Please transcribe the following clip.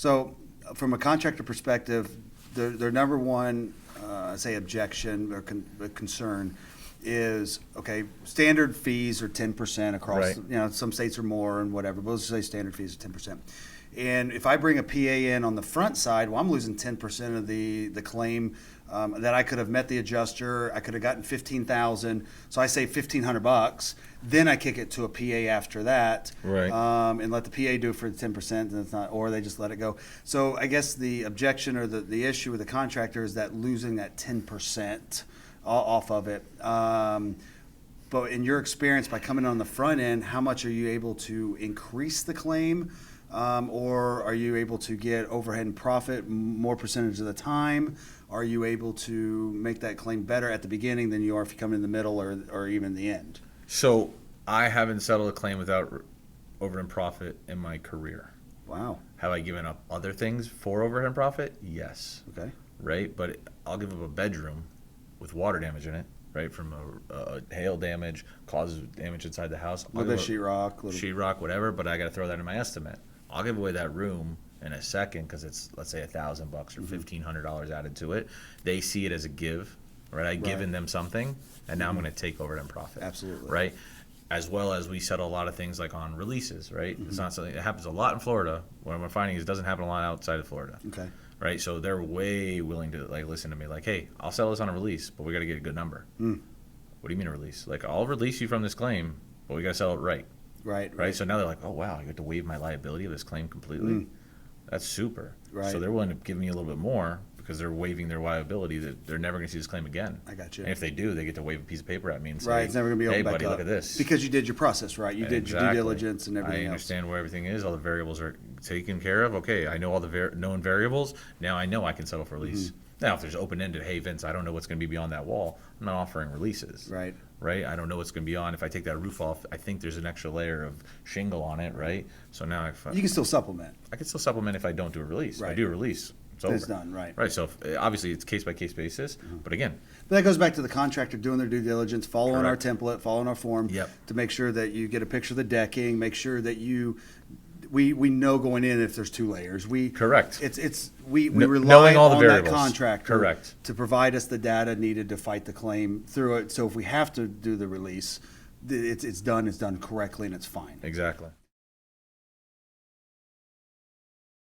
So from a contractor perspective, their number one, say objection or concern is, okay, standard fees are 10% across, Right. some states are more and whatever, but let's say standard fees are 10%. And if I bring a PA in on the front side, well, I'm losing 10% of the claim that I could have met the adjuster. I could have gotten 15,000. So I say $1,500. Then I kick it to a PA after that, Right. and let the PA do it for the 10%, and it's not, or they just let it go. So I guess the objection or the issue with the contractor is that losing that 10% off of it. But in your experience, by coming on the front end, how much are you able to increase the claim? Or are you able to get overhead and profit more percentage of the time? Are you able to make that claim better at the beginning than you are if you come in the middle or even the end? So I haven't settled a claim without overhead and profit in my career. Wow. Have I given up other things for overhead and profit? Yes. Okay. Right? But I'll give up a bedroom with water damage in it, right? From a hail damage, causes damage inside the house. A little bit of sheetrock. Sheetrock, whatever, but I got to throw that in my estimate. I'll give away that room in a second because it's, let's say, $1,000 or $1,500 added to it. They see it as a give, right? I've given them something, and now I'm going to take overhead and profit. Absolutely. Right? As well as we settle a lot of things like on releases, right? It's not something that happens a lot in Florida. What we're finding is it doesn't happen a lot outside of Florida. Okay. Right? So they're way willing to listen to me, like, hey, I'll sell this on a release, but we got to get a good number. What do you mean a release? Like, I'll release you from this claim, but we got to sell it right. Right. So now they're like, oh wow, you have to waive my liability of this claim completely. That's super. Right. So they're willing to give me a little bit more because they're waiving their liability that they're never going to see this claim again. I got you. And if they do, they get to wave a piece of paper at me and say, Right, it's never going to be hey opened back buddy, up. look at this. Because you did your process, right? You did your due Exactly. diligence and everything I else. understand where everything is. All the variables are taken care of. Okay, I know all the known variables. Now I know I can settle for release. Now, if there's open-ended, hey, Vince, I don't know what's going to be beyond that wall, I'm not offering releases. Right. Right? I don't know what's going to be on. If I take that roof off, I think there's an extra layer of shingle on it, right? So now You can still supplement. I can still supplement if I don't do a release. If I Right. do a release, it's over. It's done, right. Right, so obviously it's case-by-case basis, but again, But that goes back to the contractor doing their due diligence, following Correct. our template, following our form Yep. to make sure that you get a picture of the decking, make sure that we know going in if there's 2 layers. Correct. We Kn- rely knowing all the on that variables. contractor Correct. to provide us the data needed to fight the claim through it. So if we have to do the release, it's done correctly and it's fine. exactly.